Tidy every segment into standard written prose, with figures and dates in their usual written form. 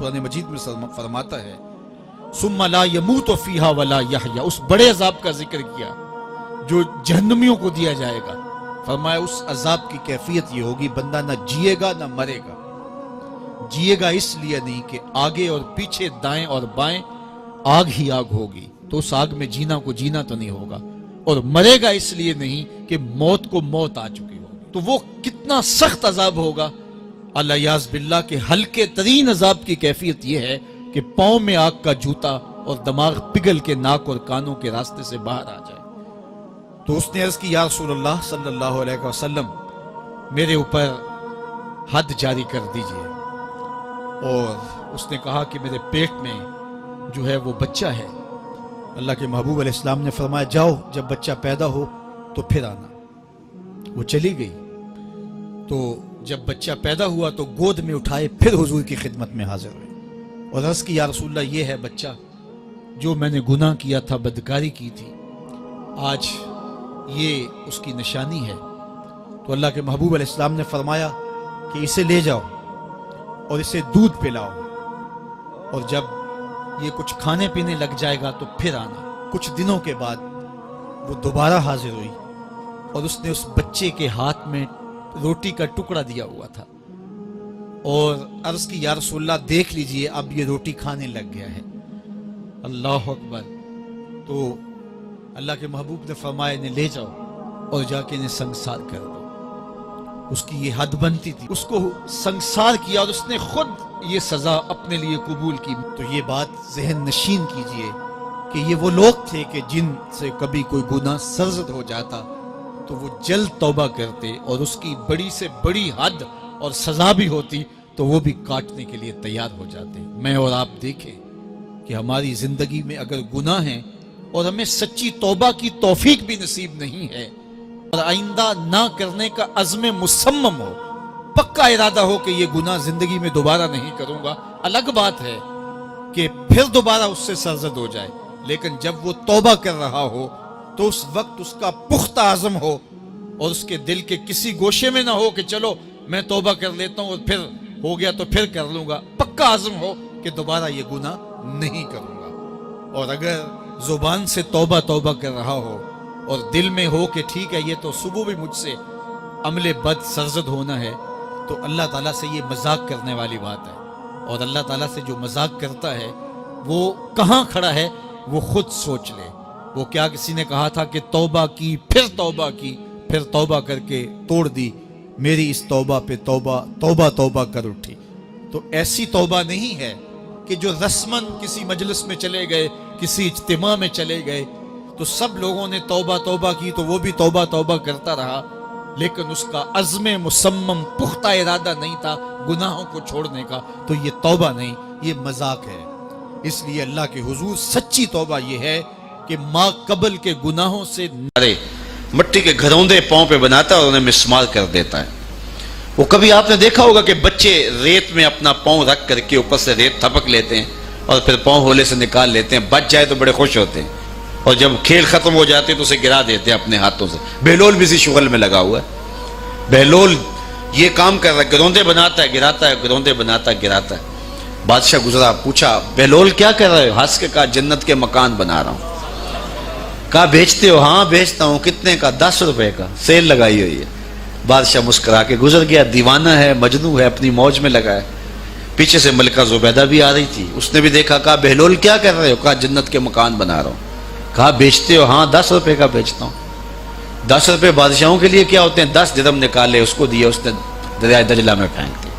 قرآن مجید میں فرماتا ہے ثم لا یموت فیہا ولا یحیا، اس بڑے عذاب کا ذکر کیا جو جہنمیوں کو دیا جائے گا. فرمایا اس عذاب کی کیفیت یہ ہوگی بندہ نہ جیے گا نہ مرے گا. جیے گا اس لیے نہیں کہ آگے اور پیچھے دائیں اور بائیں آگ ہی آگ ہوگی، تو اس آگ میں جینا کو جینا تو نہیں ہوگا. اور مرے گا اس لیے نہیں کہ موت کو موت آ چکی ہوگی. تو وہ کتنا سخت عذاب ہوگا اللہ یاز باللہ کے ہلکے ترین عذاب کی کیفیت یہ ہے کہ پاؤں میں آگ کا جوتا اور دماغ پگھل کے ناک اور کانوں کے راستے سے باہر آ جائے. تو اس نے عرض کی یا رسول اللہ صلی اللہ علیہ وسلم میرے اوپر حد جاری کر دیجئے. اور اس نے کہا کہ میرے پیٹ میں جو ہے وہ بچہ ہے. اللہ کے محبوب علیہ السلام نے فرمایا جاؤ جب بچہ پیدا ہو تو پھر آنا. وہ چلی گئی. تو جب بچہ پیدا ہوا تو گود میں اٹھائے پھر حضور کی خدمت میں حاضر ہوئے اور عرض کی یا رسول اللہ یہ ہے بچہ جو میں نے گناہ کیا تھا، بدکاری کی تھی، آج یہ اس کی نشانی ہے. تو اللہ کے محبوب علیہ السلام نے فرمایا کہ اسے لے جاؤ اور اسے دودھ پلاؤ، اور جب یہ کچھ کھانے پینے لگ جائے گا تو پھر آنا. کچھ دنوں کے بعد وہ دوبارہ حاضر ہوئی اور اس نے اس بچے کے ہاتھ میں روٹی کا ٹکڑا دیا ہوا تھا اور عرض کی یا رسول اللہ دیکھ لیجئے اب یہ روٹی کھانے لگ گیا ہے. اللہ اکبر. تو اللہ کے محبوب نے فرمایا انہیں لے جاؤ اور جا کے انہیں سنگسار کر دو. اس کی یہ حد بنتی تھی، اس کو سنگسار کیا اور اس نے خود یہ سزا اپنے لیے قبول کی. تو یہ بات ذہن نشین کیجئے کہ یہ وہ لوگ تھے کہ جن سے کبھی کوئی گناہ سرزد ہو جاتا تو وہ جلد توبہ کرتے، اور اس کی بڑی سے بڑی حد اور سزا بھی ہوتی تو وہ بھی کاٹنے کے لیے تیار ہو جاتے. میں اور آپ دیکھیں کہ ہماری زندگی میں اگر گناہ ہیں اور ہمیں سچی توبہ کی توفیق بھی نصیب نہیں ہے اور آئندہ نہ کرنے کا عزم مصمم ہو، پکا ارادہ ہو کہ یہ گناہ زندگی میں دوبارہ نہیں کروں گا، الگ بات ہے کہ پھر دوبارہ اس سے سرزد ہو جائے. لیکن جب وہ توبہ کر رہا ہو تو اس وقت اس کا پختہ عزم ہو اور اس کے دل کے کسی گوشے میں نہ ہو کہ چلو میں توبہ کر لیتا ہوں اور پھر ہو گیا تو پھر کر لوں گا. پکا عزم ہو کہ دوبارہ یہ گناہ نہیں کروں گا. اور اگر زبان سے توبہ توبہ کر رہا ہو اور دل میں ہو کہ ٹھیک ہے یہ تو صبح بھی مجھ سے عمل بد سرزد ہونا ہے، تو اللہ تعالیٰ سے یہ مذاق کرنے والی بات ہے. اور اللہ تعالیٰ سے جو مذاق کرتا ہے وہ کہاں کھڑا ہے وہ خود سوچ لے. وہ کیا کسی نے کہا تھا کہ توبہ کی پھر توبہ کی پھر توبہ کر کے توڑ دی، میری اس توبہ پہ توبہ توبہ توبہ کر اٹھی. تو ایسی توبہ نہیں ہے کہ جو رسماً کسی مجلس میں چلے گئے، کسی اجتماع میں چلے گئے تو سب لوگوں نے توبہ توبہ کی تو وہ بھی توبہ توبہ کرتا رہا، لیکن اس کا عزم مصمم پختہ ارادہ نہیں تھا گناہوں کو چھوڑنے کا. تو یہ توبہ نہیں، یہ مذاق ہے. اس لیے اللہ کے حضور سچی توبہ یہ ہے کہ ماں قبل کے گناہوں سے مٹی کے گھروندے پاؤں پہ بناتا ہے اور انہیں مسمار کر دیتا ہے. وہ کبھی آپ نے دیکھا ہوگا کہ بچے ریت میں اپنا پاؤں رکھ کر کے اوپر سے ریت تھپک لیتے ہیں اور پھر پاؤں ہولے سے نکال لیتے ہیں، بچ جائے تو بڑے خوش ہوتے ہیں، اور جب کھیل ختم ہو جاتے تو اسے گرا دیتے ہیں اپنے ہاتھوں سے. بہلول بھی اسی شغل میں لگا ہوا ہے. بہلول یہ کام کر رہا ہے، گروندے بناتا ہے گراتا ہے، گروندے بناتا ہے گراتا ہے. بادشاہ گزرا، پوچھا بہلول کیا کر رہے ہو؟ ہنس کے کہا جنت کے مکان بنا رہا ہوں. کہا بیچتے ہو؟ ہاں بیچتا ہوں. کتنے کا؟ 10 روپے کا، سیل لگائی ہوئی ہے. بادشاہ مسکرا کے گزر گیا. دیوانہ ہے، مجنوں ہے، اپنی موج میں لگا ہے. پیچھے سے ملکہ زبیدہ بھی آ رہی تھی، اس نے بھی دیکھا. کہا بہلول کیا کر رہے ہو؟ کہا جنت کے مکان بنا رہا ہوں. کہا بیچتے ہو؟ ہاں 10 روپے کا بیچتا ہوں. 10 روپے بادشاہوں کے لیے کیا ہوتے ہیں؟ 10 درہم نکالے، اس کو دیے، اس نے دریائے دجلہ میں پھینک دی.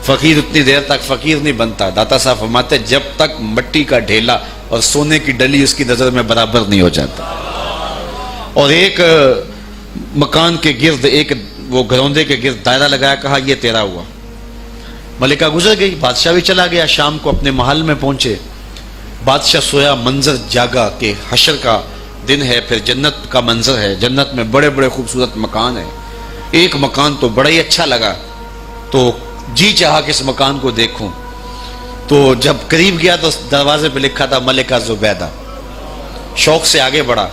فقیر اتنی دیر تک فقیر نہیں بنتا. داتا صاحب فرماتے جب تک مٹی کا ڈھیلا اور سونے کی ڈلی اس کی نظر میں برابر نہیں ہو جاتا. اور ایک مکان کے گرد، ایک وہ گروندے کے گرد دائرہ لگایا، کہا یہ تیرا ہوا. ملکہ گزر گئی، بادشاہ بھی چلا گیا. شام کو اپنے محل میں پہنچے، بادشاہ سویا، منظر جاگا کہ حشر کا دن ہے، پھر جنت کا منظر ہے. جنت میں بڑے بڑے خوبصورت مکان ہیں. ایک مکان تو بڑا ہی اچھا لگا تو جی چاہا کہ اس مکان کو دیکھوں. تو جب قریب گیا تو دروازے پہ لکھا تھا ملکہ زبیدہ. شوق سے آگے بڑھا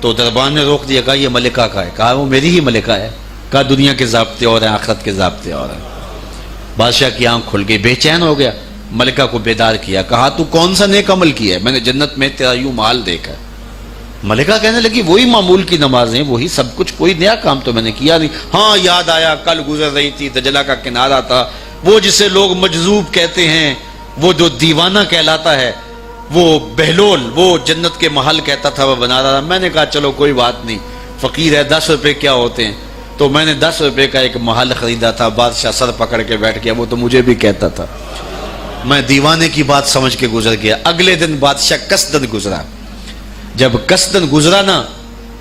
تو دربان نے روک دیا. کہا یہ ملکہ کا ہے. کہا وہ میری ہی ملکہ ہے. کہا دنیا کے ضابطے اور ہیں، آخرت کے ضابطے اور ہیں. بادشاہ کی آنکھ کھل گئی، بے چین ہو گیا. ملکہ کو بیدار کیا، کہا تو کون سا نیک عمل کیا ہے؟ میں نے جنت میں تیرا یوں محل دیکھا ہے۔ ملکہ کہنے لگی وہی معمول کی نمازیں، وہی سب کچھ، کوئی نیا کام تو میں نے کیا نہیں۔ ہاں یاد آیا، کل گزر رہی تھی، دجلہ کا کنارہ تھا، وہ جسے لوگ مجذوب کہتے ہیں، وہ جو دیوانہ کہلاتا ہے، وہ بہلول، وہ جنت کے محل کہتا تھا وہ بنا رہا تھا۔ میں نے کہا چلو کوئی بات نہیں، فقیر ہے، 10 روپے کیا ہوتے ہیں، تو میں نے 10 روپے کا ایک محل خریدا تھا۔ بادشاہ سر پکڑ کے بیٹھ گیا، وہ تو مجھے بھی کہتا تھا۔ میں دیوانے کی بات سمجھ کے گزر گیا۔ اگلے دن بادشاہ قصدن گزرا، جب قصدن گزرا نا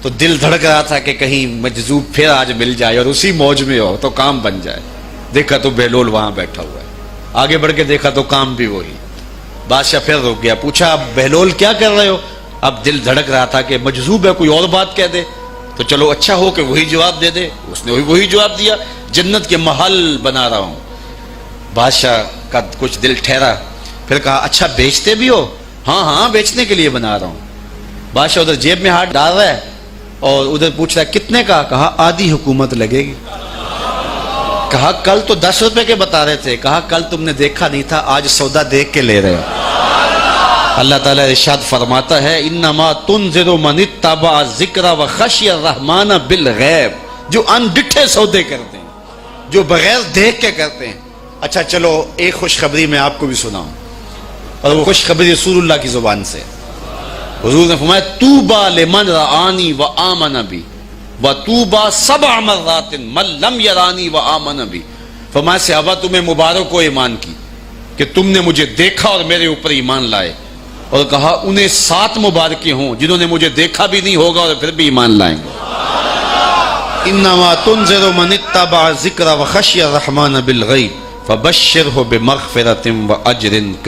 تو دل دھڑک رہا تھا کہ کہیں مجذوب پھر آج مل جائے اور اسی موج میں ہو تو کام بن جائے۔ دیکھا تو بہلول وہاں بیٹھا ہوا ہے، آگے بڑھ کے دیکھا تو کام بھی وہی۔ بادشاہ پھر رک گیا، پوچھا اب بہلول کیا کر رہے ہو؟ اب دل دھڑک رہا تھا کہ مجذوب ہے، کوئی اور بات کہہ دے تو چلو اچھا ہو کہ وہی جواب دے دے۔ اس نے وہی جواب دیا، جنت کے محل بنا رہا ہوں۔ بادشاہ کا کچھ دل ٹھہرا، پھر کہا اچھا بیچتے بھی ہو؟ ہاں ہاں بیچنے کے لیے بنا رہا ہوں۔ بادشاہ ادھر جیب میں ہاتھ ڈال رہا ہے اور ادھر پوچھ رہا ہے کتنے کا؟ کہا آدھی حکومت لگے گی۔ کہا کل تو 10 روپے کے بتا رہے تھے، کہا کل تم نے دیکھا نہیں تھا، آج سودا دیکھ کے لے رہے ہو۔ اللہ تعالیٰ ارشاد فرماتا ہے انما تنذر من اتبع ذکر وخشی الرحمن بالغیب، جو ان ڈٹھے سودے کرتے ہیں، جو بغیر دیکھ کے کرتے ہیں۔ اچھا چلو ایک خوشخبری میں آپ کو بھی سناؤں، اور وہ خوشخبری رسول اللہ کی زبان سے۔ حضور نے فرمایا طوبی لمن رآنی وآمن بی وطوبی 7 مرات من لم یرانی وآمن بی۔ فرمایا صحابہ تمہیں مبارک ہو ایمان کی کہ تم نے مجھے دیکھا اور میرے اوپر ایمان لائے، اور کہا انہیں 7 مبارکیں ہوں جنہوں نے مجھے دیکھا بھی نہیں ہوگا اور پھر بھی ایمان لائیں گے۔ انما تنذر من اتبع ذکر وخشی الرحمن بالغیب فبشرہ بمغفرۃ واجر